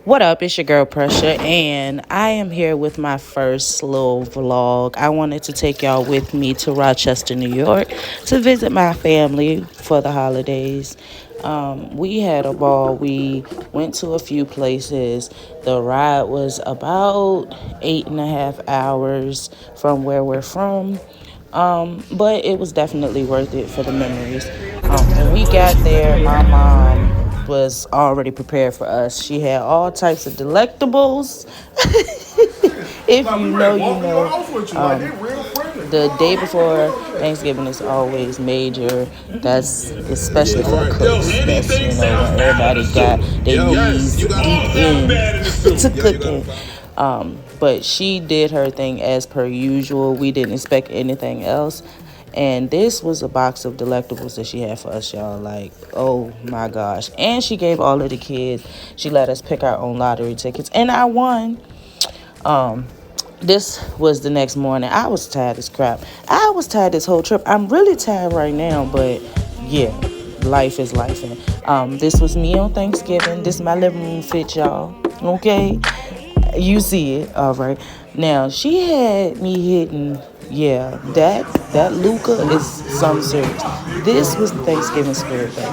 What up? It's your girl Pressure, and I am here with my first little vlog. I wanted to take y'all with me to Rochester, New York, to visit my family for the holidays. We had a ball. We went to a few places. The ride was about 8.5 hours from where we're from. But it was definitely worth it for the memories. When we got there, my mom was already prepared for us. She had all types of delectables. If you know, you know. The day before Thanksgiving is always major. That's especially for the cooks. That's, when everybody got their knees deep in to cooking. But she did her thing as per usual. We didn't expect anything else. And this was a box of delectables that she had for us, y'all. Like, oh my gosh. And she gave all of the kids, she let us pick our own lottery tickets. And I won. This was the next morning. I was tired as crap. I was tired this whole trip. I'm really tired right now, but yeah, life is life. And this was me on Thanksgiving. This is my living room fit, y'all. Okay? You see it. All right. Now, she had me hitting, yeah, that Luca is some serious. This was the Thanksgiving spirit, though.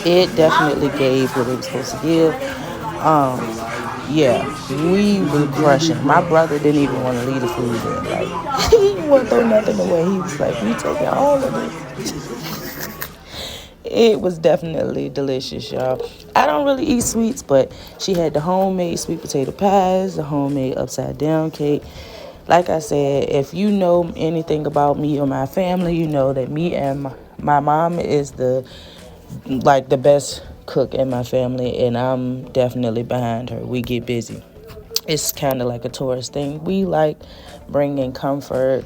It definitely gave what it was supposed to give. Yeah, we were crushing. My brother didn't even want to leave the food there. Like, he didn't want to throw nothing away. He was like, we taking all of it. It was definitely delicious, y'all. I don't really eat sweets, but she had the homemade sweet potato pies, the homemade upside down cake. Like I said, if you know anything about me or my family, you know that me and my mom is the best cook in my family, and I'm definitely behind her. We get busy. It's kind of like a tourist thing. We like bringing comfort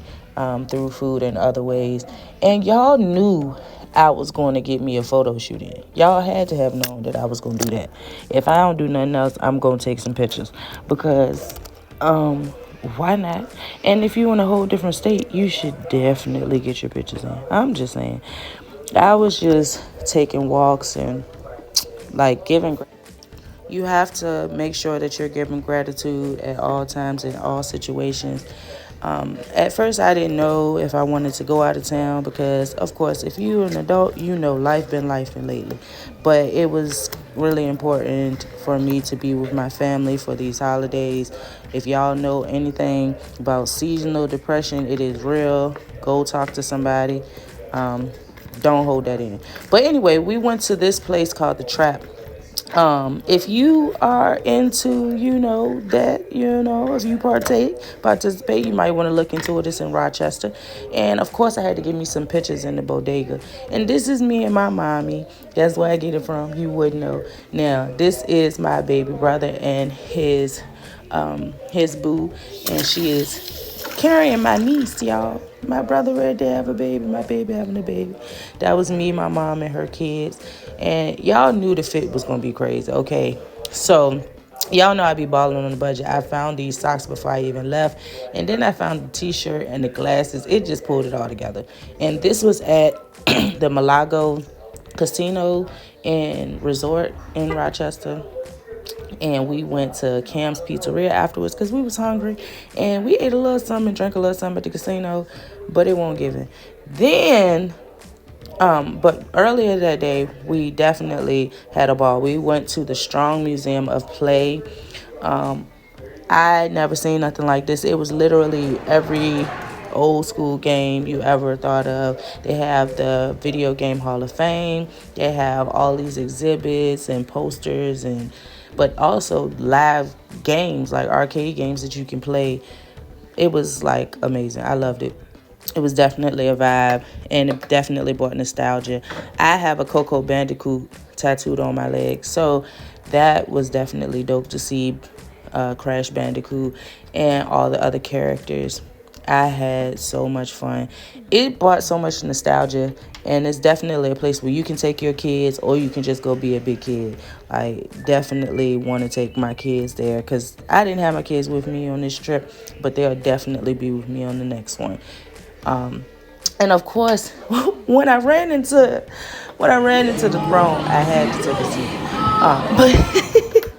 through food and other ways. And y'all knew I was going to get me a photo shoot in. Y'all had to have known that I was going to do that. If I don't do nothing else, I'm going to take some pictures because why not? And if you're in a whole different state, you should definitely get your pictures in. I'm just saying. I was just taking walks and like giving. You have to make sure that you're giving gratitude at all times in all situations. At first, I didn't know if I wanted to go out of town because, of course, if you're an adult, you know life been lifing lately. But it was really important for me to be with my family for these holidays. If y'all know anything about seasonal depression, it is real. Go talk to somebody. Don't hold that in. But anyway, we went to this place called The Trap. If you are into, if you participate, you might want to look into it. It's in Rochester. And of course, I had to give me some pictures in the bodega. And this is me and my mommy. That's where I get it from. You wouldn't know. Now, this is my baby brother and his boo. And she is carrying my niece, y'all. My brother ready to have a baby, my baby having a baby. That was me, my mom, and her kids. And y'all knew the fit was going to be crazy, okay? So, y'all know I be balling on the budget. I found these socks before I even left. And then I found the t-shirt and the glasses. It just pulled it all together. And this was at the Malago Casino and Resort in Rochester. And we went to Cam's Pizzeria afterwards because we was hungry. And we ate a little something and drank a little something at the casino, but it won't give it. Then, but earlier that day, we definitely had a ball. We went to the Strong Museum of Play. I never seen nothing like this. It was literally every old school game you ever thought of. They have the Video Game Hall of Fame. They have all these exhibits and posters but also live games, like arcade games that you can play. It was like amazing. I loved it. It was definitely a vibe, and it definitely brought nostalgia. I have a Coco Bandicoot tattooed on my leg, so that was definitely dope to see Crash Bandicoot and all the other characters. I had so much fun. It brought so much nostalgia, and it's definitely a place where you can take your kids or you can just go be a big kid. I definitely want to take my kids there because I didn't have my kids with me on this trip, but they'll definitely be with me on the next one. And of course, when I ran into the throne, I had to take a seat. But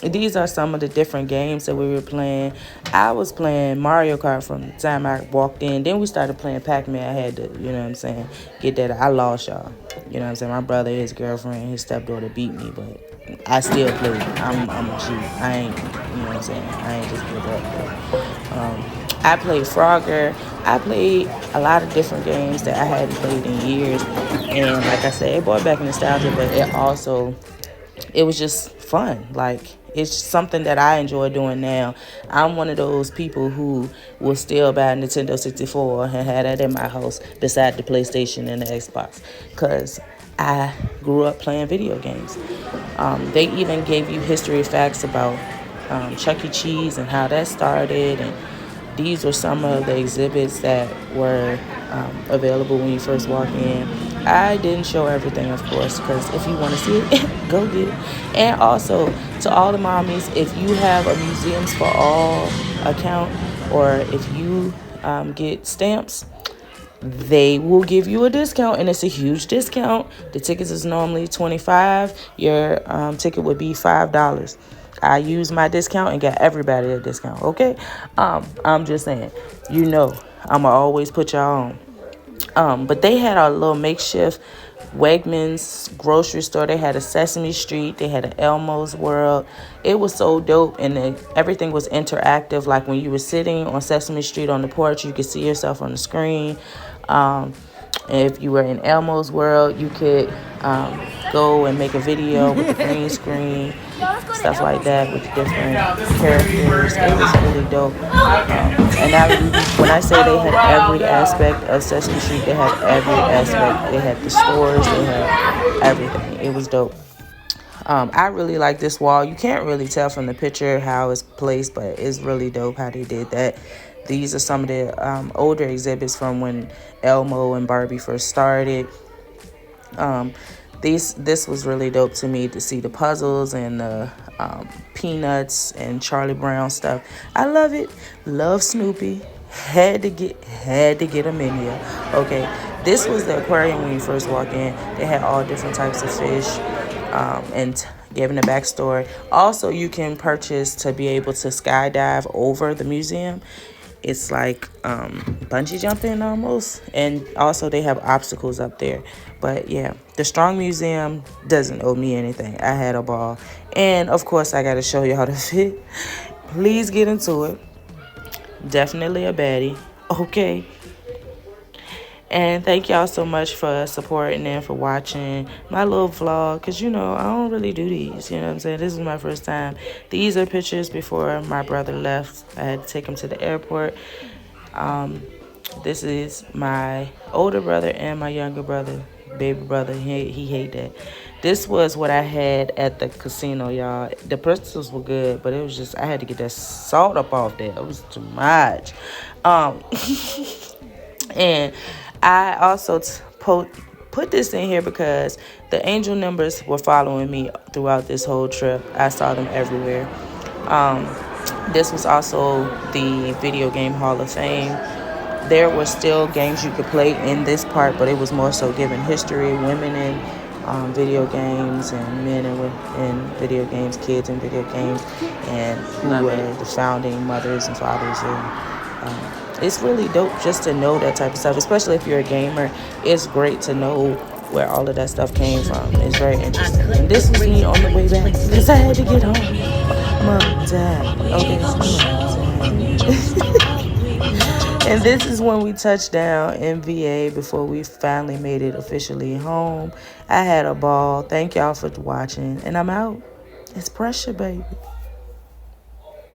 These are some of the different games that we were playing. I was playing Mario Kart from the time I walked in. Then we started playing Pac-Man. I had to, you know what I'm saying, get that. I lost, y'all. You know what I'm saying? My brother, his girlfriend, his stepdaughter beat me, but I still played. I'm a G. I ain't, you know what I'm saying? I ain't just give up. But, I played Frogger. I played a lot of different games that I hadn't played in years. And like I said, it brought back nostalgia, but it was just fun. Like, it's something that I enjoy doing now. I'm one of those people who will still buy a Nintendo 64 and have that in my house beside the PlayStation and the Xbox, because I grew up playing video games. They even gave you history facts about Chuck E. Cheese and how that started, and these were some of the exhibits that were available when you first walk in. I didn't show everything, of course, because if you want to see it, go get it. And also, to all the mommies, if you have a Museums for All account, or if you get stamps, they will give you a discount, and it's a huge discount. The tickets is normally $25. Your ticket would be $5. I used my discount and got everybody a discount. Okay, I'm just saying, I'ma always put y'all on. But they had a little makeshift Wegmans grocery store. They had a Sesame Street. They had an Elmo's World. It was so dope, and everything was interactive. Like when you were sitting on Sesame Street on the porch, you could see yourself on the screen. If you were in Elmo's World, you could go and make a video with the green screen, stuff like that, with the different characters. It was really dope. When I say they had every aspect of Sesame Street, they had every aspect. They had the stores, they had everything. It was dope. I really like this wall. You can't really tell from the picture how it's placed, but it's really dope how they did that. These are some of the older exhibits from when Elmo and Barbie first started. This was really dope to me, to see the puzzles and the Peanuts and Charlie Brown stuff. I love it. Love Snoopy. Had to get a menu. Okay, this was the aquarium when you first walk in. They had all different types of fish, and giving a backstory. Also, you can purchase to be able to skydive over the museum. It's like bungee jumping almost. And also they have obstacles up there. But yeah, the Strong Museum doesn't owe me anything. I had a ball. And of course, I got to show you how to fit. Please get into it. Definitely a baddie. Okay. And thank y'all so much for supporting and for watching my little vlog. Because, I don't really do these. You know what I'm saying? This is my first time. These are pictures before my brother left. I had to take him to the airport. This is my older brother and my younger brother, baby brother. He hate that. This was what I had at the casino, y'all. The pretzels were good, but it was just, I had to get that salt up off there. It was too much. And I also put this in here because the angel numbers were following me throughout this whole trip. I saw them everywhere. This was also the Video Game Hall of Fame. There were still games you could play in this part, but it was more so giving history, women in video games, and men in video games, kids in video games, and who were the founding mothers and fathers. And it's really dope just to know that type of stuff, especially if you're a gamer. It's great to know where all of that stuff came from. It's very interesting. And this was me on the way back because I had to get home. Mom, Dad. Okay, Mom, Dad. And this is when we touched down in VA before we finally made it officially home. I had a ball. Thank y'all for watching. And I'm out. It's pressure, baby.